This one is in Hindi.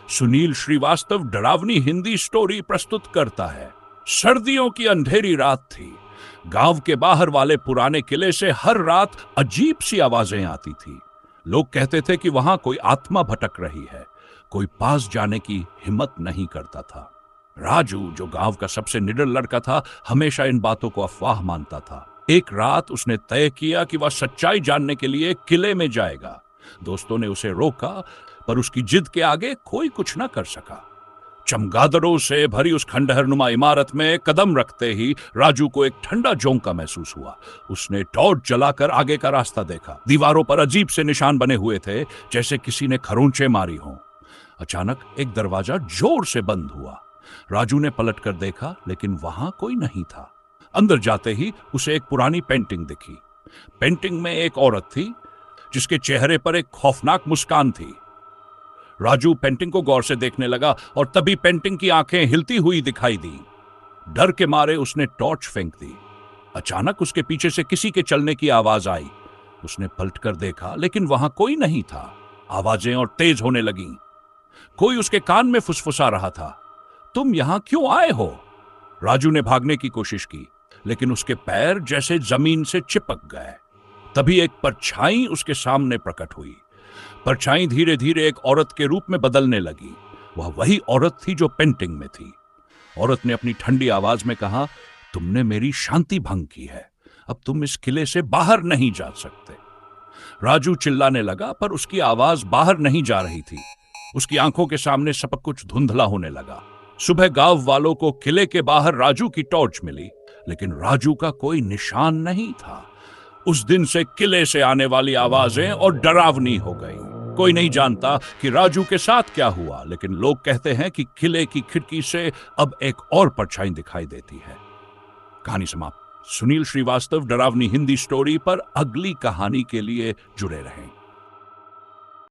सुनील श्रीवास्तव डरावनी हिंदी स्टोरी प्रस्तुत करता है। सर्दियों की अंधेरी रात थी। गांव के बाहर वाले पुराने किले से हर रात अजीब सी आवाजें आती थी। लोग कहते थे कि वहां कोई आत्मा भटक रही है। कोई पास जाने की हिम्मत नहीं करता था। राजू, जो गांव का सबसे निडर लड़का था, हमेशा इन बातों को अफवाह मानता था। एक रात उसने तय किया कि वह सच्चाई जानने के लिए किले में जाएगा। दोस्तों ने उसे रोका, पर उसकी जिद के आगे कोई कुछ न कर सका। चमगादड़ों से भरी उस खंडहरनुमा इमारत में कदम रखते ही राजू को एक ठंडा झोंका महसूस हुआ। उसने टॉर्च जलाकर आगे का रास्ता देखा। दीवारों पर अजीब से निशान बने हुए थे, जैसे किसी ने खरोंचे मारी हों। अचानक एक दरवाजा जोर से बंद हुआ। राजू ने पलटकर देखा, लेकिन वहां कोई नहीं था। अंदर जाते ही उसे एक पुरानी पेंटिंग दिखी। पेंटिंग में एक औरत थी, जिसके चेहरे पर एक खौफनाक मुस्कान थी। राजू पेंटिंग को गौर से देखने लगा और तभी पेंटिंग की आंखें हिलती हुई दिखाई दी। डर के मारे उसने टॉर्च फेंक दी। अचानक उसके पीछे से किसी के चलने की आवाज आई। उसने पलटकर देखा, लेकिन वहां कोई नहीं था। आवाजें और तेज होने लगीं। कोई उसके कान में फुसफुसा रहा था, तुम यहां क्यों आए हो? राजू ने भागने की कोशिश की, लेकिन उसके पैर जैसे जमीन से चिपक गए। तभी एक परछाई उसके सामने प्रकट हुई। परछाई धीरे धीरे एक औरत के रूप में बदलने लगी। वह वही औरत थी जो पेंटिंग में थी। औरत ने अपनी ठंडी आवाज में कहा, तुमने मेरी शांति भंग की है। अब तुम इस किले से बाहर नहीं जा सकते। राजू चिल्लाने लगा, पर उसकी आवाज बाहर नहीं जा रही थी। उसकी आंखों के सामने सब कुछ धुंधला होने लगा। सुबह गांव वालों को किले के बाहर राजू की टॉर्च मिली, लेकिन राजू का कोई निशान नहीं था। उस दिन से किले से आने वाली आवाजें और डरावनी हो गई। कोई नहीं जानता कि राजू के साथ क्या हुआ, लेकिन लोग कहते हैं कि किले की खिड़की से अब एक और परछाई दिखाई देती है। कहानी समाप्त। सुनील श्रीवास्तव डरावनी हिंदी स्टोरी पर अगली कहानी के लिए जुड़े रहें।